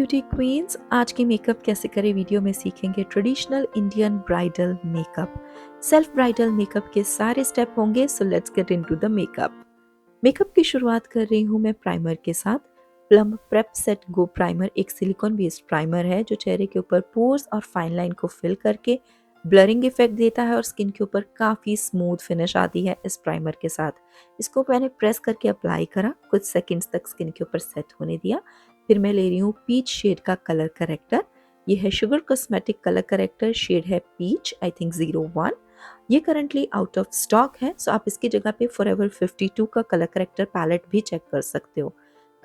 Beauty queen's, आज की makeup कैसे करें वीडियो में सीखेंगे traditional Indian bridal makeup. Self bridal makeup के सारे स्टेप होंगे, so let's get into the makeup. Makeup की शुरुआत कर रही हूँ मैं प्राइमर के साथ। Plum prep set go primer एक सिलिकॉन बेस्ड प्राइमर है जो चेहरे के ऊपर पोर्स और फाइन लाइन को फिल करके ब्लरिंग इफेक्ट देता है और स्किन के ऊपर काफ़ी स्मूथ फिनिश आती है इस प्राइमर के साथ। इसको मैंने प्रेस करके अप्लाई करा, कुछ सेकंड्स तक स्किन के ऊपर सेट होने दिया। फिर मैं ले रही हूँ पीच शेड का कलर करेक्टर। ये है Sugar cosmetic colour corrector, shade है पीच, आई थिंक 01। ये करंटली आउट ऑफ स्टॉक है, सो आप इसकी जगह पे फॉरएवर 52 का कलर करेक्टर पैलेट भी चेक कर सकते हो।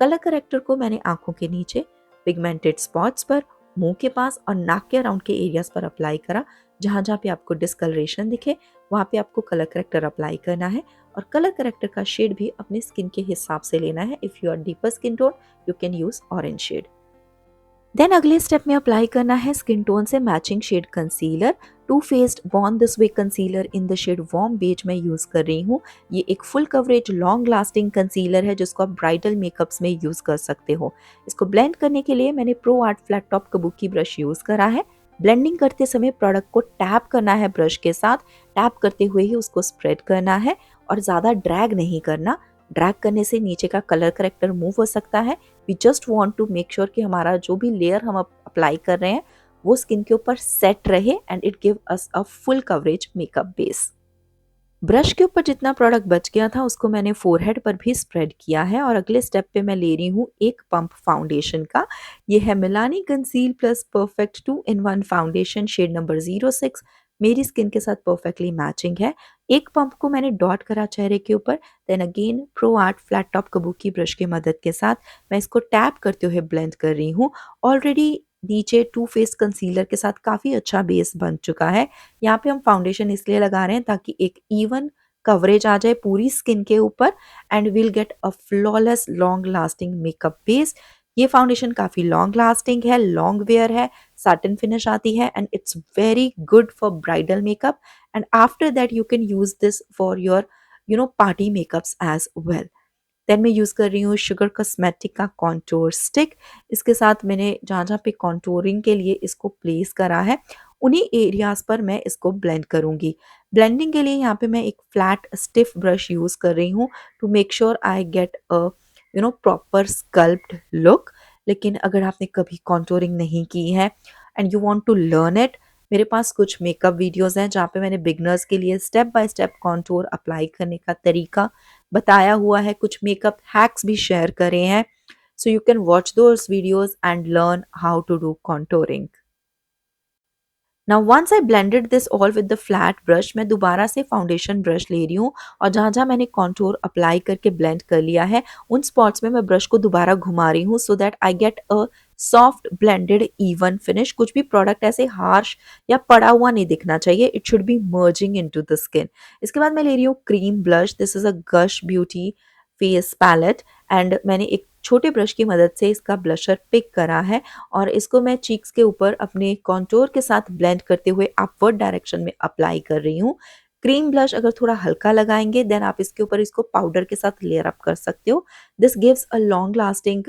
कलर करेक्टर को मैंने आंखों के नीचे, पिगमेंटेड स्पॉट्स पर, मुंह के पास और नाक के अराउंड के एरियाज पर अप्लाई करा। जहां जहां पे आपको डिस्कलरेशन दिखे वहां पे आपको कलर करेक्टर अप्लाई करना है और कलर करेक्टर का शेड भी अपने स्किन के हिसाब से लेना है। If you are deeper skin tone you can use orange shade. Then अगले स्टेप में अप्लाई करना है स्किन टोन से matching shade concealer. Too faced born this way concealer in the shade warm beige में यूज कर रही हूँ। ये एक full coverage long lasting concealer है जिसको आप ब्राइडल मेकअप्स में यूज कर सकते हो। इसको ब्लेंड करने के लिए मैंने pro art flat top kabuki brush use करा है। ब्लेंडिंग करते समय प्रोडक्ट को टैप करना है ब्रश के साथ। टैप करते हुए ही उसको स्प्रेड करना है और ज्यादा ड्रैग नहीं करना। ड्रैग करने से नीचे का कलर करेक्टर मूव हो सकता है। We just want to make sure कि हमारा जो भी लेयर हम अप्लाई कर रहे हैं वो स्किन के ऊपर सेट रहे and it give us a full coverage makeup base. Brush के ऊपर जितना प्रोडक्ट बच गया था उसको मैंने फोरहेड पर भी स्प्रेड किया है और अगले स्टेप पे मैं ले रही हूँ एक पंप फाउंडेशन का। ये है Milani conceal plus perfect 2-in-1 foundation, shade number 06। मेरी स्किन के साथ परफेक्टली मैचिंग है। एक पंप को मैंने डॉट करा चेहरे के ऊपर, then again pro art flat top kabuki brush की मदद के साथ मैं इसको टैप करते हुए ब्लेंड कर रही हूँ। ऑलरेडी नीचे टू फेस कंसीलर के साथ काफ़ी अच्छा बेस बन चुका है। यहाँ पे हम फाउंडेशन इसलिए लगा रहे हैं ताकि एक इवन कवरेज आ जाए पूरी स्किन के ऊपर and will get a flawless long lasting makeup base. ये फाउंडेशन काफ़ी लॉन्ग लास्टिंग है, लॉन्ग वेयर है, साटिन फिनिश आती है and it's very good for bridal makeup and after that you can use this for your party makeups as well. Then मैं use कर रही हूँ शुगर कॉस्मेटिक का कॉन्टोर स्टिक। इसके साथ मैंने जहाँ जहाँ पे कॉन्टोरिंग के लिए इसको प्लेस करा है उन्हीं एरियाज पर मैं इसको ब्लेंड करूँगी। ब्लेंडिंग के लिए यहाँ पे मैं एक फ्लैट स्टिफ ब्रश यूज़ कर रही हूँ to make sure I get a proper sculpted look. लेकिन अगर आपने कभी कॉन्टोरिंग नहीं की है and you want to learn it, मेरे पास कुछ मेकअप वीडियोस हैं जहाँ पे मैंने बिगनर्स के लिए step by step contour apply करने का तरीका बताया हुआ है, कुछ मेकअप हैक्स भी शेयर करे हैं। So you can watch those videos and learn how to do contouring. Now once I blended this all with the flat brush, मैं दोबारा से फाउंडेशन ब्रश ले रही हूँ और जहाँ जहाँ मैंने कॉन्टोर अप्लाई करके ब्लेंड कर लिया है उन स्पॉट्स में मैं ब्रश को दोबारा घुमा रही हूँ so that I get a soft blended even finish. कुछ भी प्रोडक्ट ऐसे हार्श या पड़ा हुआ नहीं दिखना चाहिए, it should be merging into the skin. इसके बाद मैं ले रही हूँ cream blush. This is a Gush Beauty face palette and मैंने एक छोटे ब्रश की मदद से इसका ब्लशर पिक करा है और इसको मैं चीक्स के ऊपर अपने कॉन्टोर के साथ ब्लेंड करते हुए अपवर्ड डायरेक्शन में अप्लाई कर रही हूँ। क्रीम ब्लश अगर थोड़ा हल्का लगाएंगे देन आप इसके ऊपर इसको पाउडर के साथ लेयर अप कर सकते हो। This gives a long lasting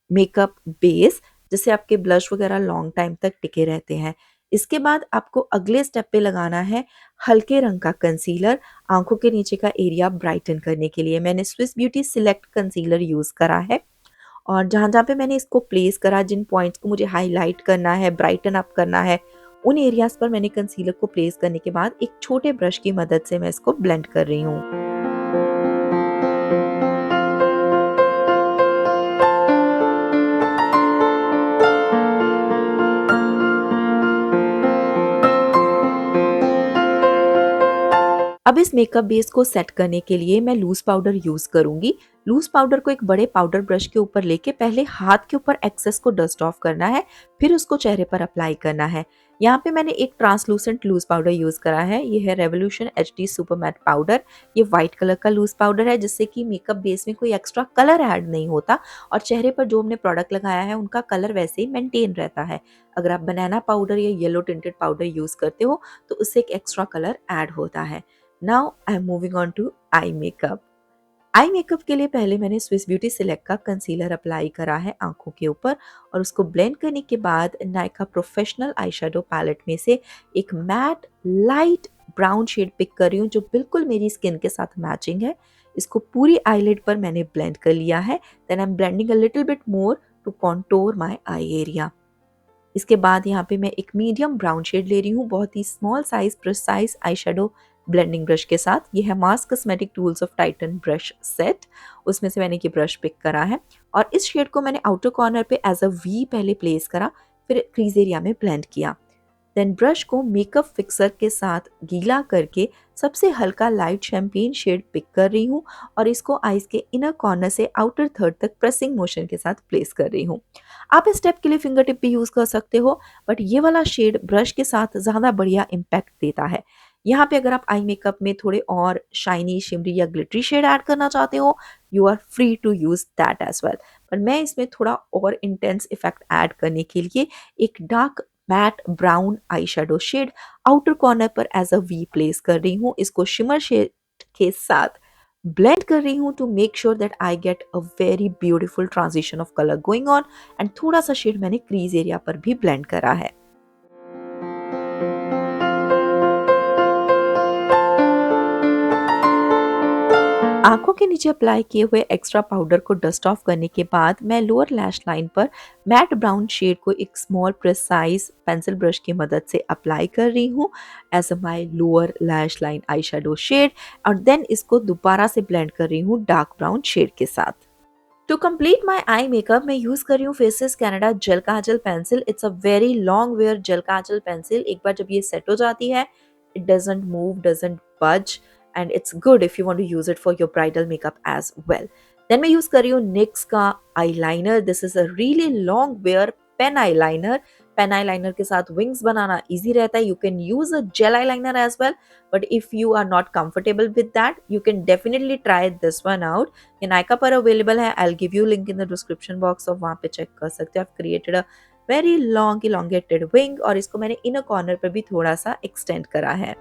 makeup base, जिससे आपके ब्लश वगैरह लॉन्ग टाइम तक टिके रहते हैं। इसके बाद आपको अगले स्टेप पे लगाना है हल्के रंग का कंसीलर आंखों के नीचे का एरिया ब्राइटन करने के लिए। मैंने Swiss beauty select concealer use करा है और जहाँ जहाँ पे मैंने इसको प्लेस करा, जिन पॉइंट्स को मुझे हाईलाइट करना है, ब्राइटन अप करना है, उन एरियाज पर मैंने कंसीलर को प्लेस करने के बाद एक छोटे ब्रश की मदद से मैं इसको ब्लेंड कर रही हूँ। अब इस मेकअप बेस को सेट करने के लिए मैं लूज पाउडर यूज करूंगी। लूज पाउडर को एक बड़े पाउडर ब्रश के ऊपर लेके पहले हाथ के ऊपर एक्सेस को डस्ट ऑफ करना है, फिर उसको चेहरे पर अप्लाई करना है। यहाँ पे मैंने एक ट्रांसलूसेंट लूज पाउडर यूज करा है। ये है revolution HD super matte powder. ये व्हाइट कलर का लूज पाउडर है जिससे कि मेकअप बेस में कोई एक्स्ट्रा कलर ऐड नहीं होता और चेहरे पर जो हमने प्रोडक्ट लगाया है उनका कलर वैसे ही मेंटेन रहता है। अगर आप बनाना पाउडर या येलो टिंटेड पाउडर यूज करते हो तो उससे एक एक्स्ट्रा कलर ऐड होता है। Now I'm moving on to eye makeup. Eye makeup के लिए पहले मैंने स्विस ब्यूटी सिलेक्ट का कंसीलर अप्लाई करा है आंखों के ऊपर और उसको ब्लेंड करने के बाद Nykaa professional eye shadow palette में से एक matte light brown shade pick कर रही हूँ जो बिल्कुल मेरी स्किन के साथ मैचिंग है। इसको पूरी आईलिड पर मैंने ब्लेंड कर लिया है। Then I am blending a little bit more to contour my eye area. इसके बाद यहाँ पे मैं एक मीडियम ब्राउन शेड ले रही हूँ बहुत ही small size precise eye shadow blending brush के साथ। ये है Mars cosmetic tools of Titan brush set, उसमें से मैंने ये ब्रश पिक करा है और इस शेड को मैंने आउटर कॉर्नर पे एज अ वी पहले प्लेस करा, फिर क्रीज एरिया में ब्लेंड किया। देन ब्रश को मेकअप फिक्सर के साथ गीला करके सबसे हल्का लाइट शैम्पेन शेड पिक कर रही हूँ और इसको आईज के इनर कॉर्नर से आउटर थर्ड तक प्रेसिंग मोशन के साथ प्लेस कर रही हूँ। आप इस स्टेप के लिए फिंगर टिप भी यूज कर सकते हो, बट ये वाला शेड ब्रश के साथ ज्यादा बढ़िया इम्पैक्ट देता है। यहाँ पे अगर आप आई मेकअप में थोड़े और शाइनी शिमरी या ग्लिटरी शेड ऐड करना चाहते हो, you are free to use that as well. पर मैं इसमें थोड़ा और इंटेंस इफेक्ट ऐड करने के लिए एक dark matte brown eye shadow shade outer corner पर एज अ वी प्लेस कर रही हूँ। इसको शिमर शेड के साथ ब्लेंड कर रही हूँ to make sure that I get a very beautiful transition of colour going on. And थोड़ा सा शेड मैंने क्रीज एरिया पर भी ब्लेंड करा है। आंखों के नीचे अप्लाई किए हुए एक्स्ट्रा पाउडर को डस्ट ऑफ करने के बाद मैं लोअर लैश लाइन पर मैट ब्राउन शेड को एक स्मॉल प्रिसाइज पेंसिल ब्रश की मदद से अप्लाई कर रही हूँ as a my lower lash line eye shadow shade और देन इसको दोबारा से ब्लेंड कर रही हूँ डार्क ब्राउन शेड के साथ। To complete my eye makeup मैं यूज कर रही हूँ Faces Canada gel kajal pencil. It's a very long wear gel kajal pencil. एक बार जब ये सेट हो जाती है, it doesn't move, doesn't budge and it's good if you want to use it for your bridal makeup as well. Then मैं use कर रही हूँ NYX का eyeliner. This is a really long wear pen eyeliner. Pen eyeliner के साथ wings बनाना easy रहता है। You can use a gel eyeliner as well, but if you are not comfortable with that you can definitely try this one out. ये नायका पर available है। I will give you link in the description box और वहाँ पे check कर सकते हो। I created a very long elongated wing और इसको मैंने इनर कॉर्नर पर भी थोड़ा सा एक्सटेंड करा है।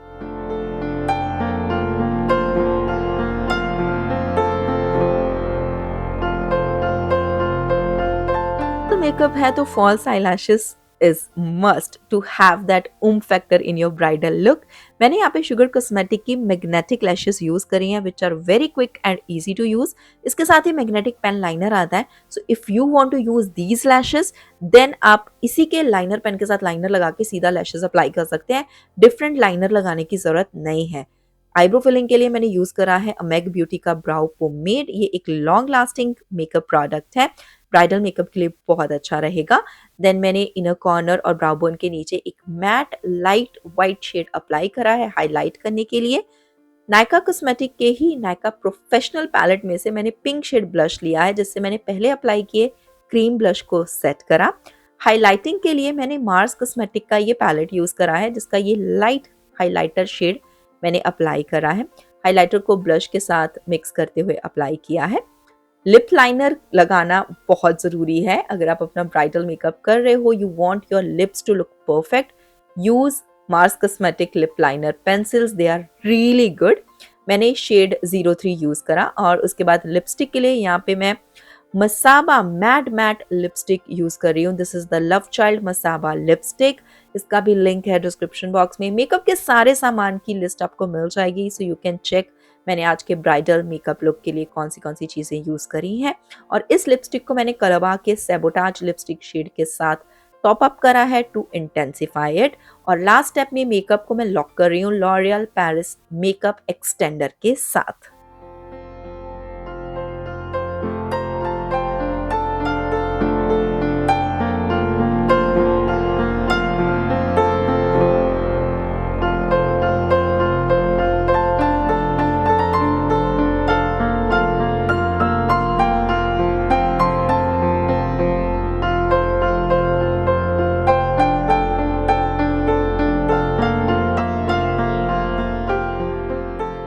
मेकअप है तो false eyelashes is must to have that factor in your bridal look. मैंने यहाँ पे शुगर कॉस्मेटिक की मैग्नेटिक लैशेस यूज करी हैं which are very quick and easy to use. इसके साथ ही मैग्नेटिक पेन लाइनर आता है। So if you want to use these lashes then आप इसी के लाइनर पेन के साथ लाइनर लगा के सीधा लैशेस अप्लाई कर सकते हैं। डिफरेंट लाइनर लगाने की जरूरत नहीं है। आईब्रो फिलिंग के लिए मैंने यूज करा है अमेग ब्यूटी का ब्राउ पोमेड। ये एक लॉन्ग लास्टिंग मेकअप प्रोडक्ट है, ब्राइडल मेकअप के लिए बहुत अच्छा रहेगा। देन मैंने इनर कॉर्नर और ब्राउ बोन के नीचे एक matte light white shade apply करा है हाईलाइट करने के लिए। नायका कॉस्मेटिक के ही नायका प्रोफेशनल पैलेट में से मैंने पिंक शेड ब्लश लिया है जिससे मैंने पहले अप्लाई किए क्रीम ब्लश को सेट करा। हाईलाइटिंग के लिए मैंने मार्स कॉस्मेटिक का ये पैलेट यूज करा है जिसका ये लाइट हाईलाइटर शेड मैंने अप्लाई करा है। हाइलाइटर को ब्लश के साथ मिक्स करते हुए अप्लाई किया है। लिप लाइनर लगाना बहुत ज़रूरी है। अगर आप अपना ब्राइडल मेकअप कर रहे हो, you want your lips to look perfect, use Mars cosmetic lip liner pencils, they are really good. मैंने शेड 03 यूज़ करा और उसके बाद लिपस्टिक के लिए यहाँ पे मैं मसाबा मैट लिपस्टिक यूज कर रही हूँ। This is the love child Masaba lipstick. इसका भी लिंक है डिस्क्रिप्शन बॉक्स में। मेकअप के सारे सामान की लिस्ट आपको मिल जाएगी, सो यू कैन चेक मैंने आज के ब्राइडल मेकअप लुक के लिए कौन सी चीजें यूज करी हैं। और इस लिपस्टिक को मैंने करवा के सेबोटाज लिपस्टिक शेड के साथ टॉप अप करा है टू इंटेंसिफाई इट। और लास्ट स्टेप में मेकअप को मैं लॉक कर रही हूँ लॉरियल पेरिस मेकअप एक्सटेंडर के साथ।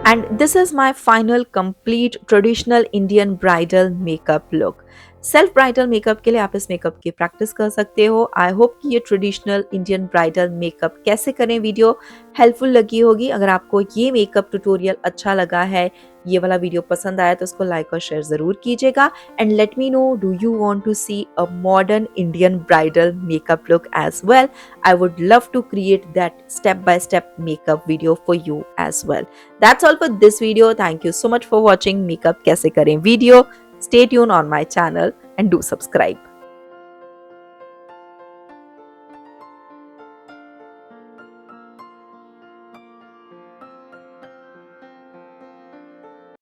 And this is my final complete traditional Indian bridal makeup look. Self bridal makeup के लिए आप इस मेकअप की प्रैक्टिस कर सकते हो। आई होप कि ये ट्रेडिशनल इंडियन ब्राइडल मेकअप कैसे करें वीडियो हेल्पफुल लगी होगी। अगर आपको ये मेकअप ट्यूटोरियल अच्छा लगा है, ये वाला वीडियो पसंद आया तो उसको लाइक और शेयर ज़रूर कीजिएगा। And let me know, do you want to see a modern Indian bridal makeup look as well? I would love to create that step-by-step makeup video for you as well. That's all for this video. Thank you so much for watching Makeup Kaise Kare video. Stay tuned on my channel and do subscribe.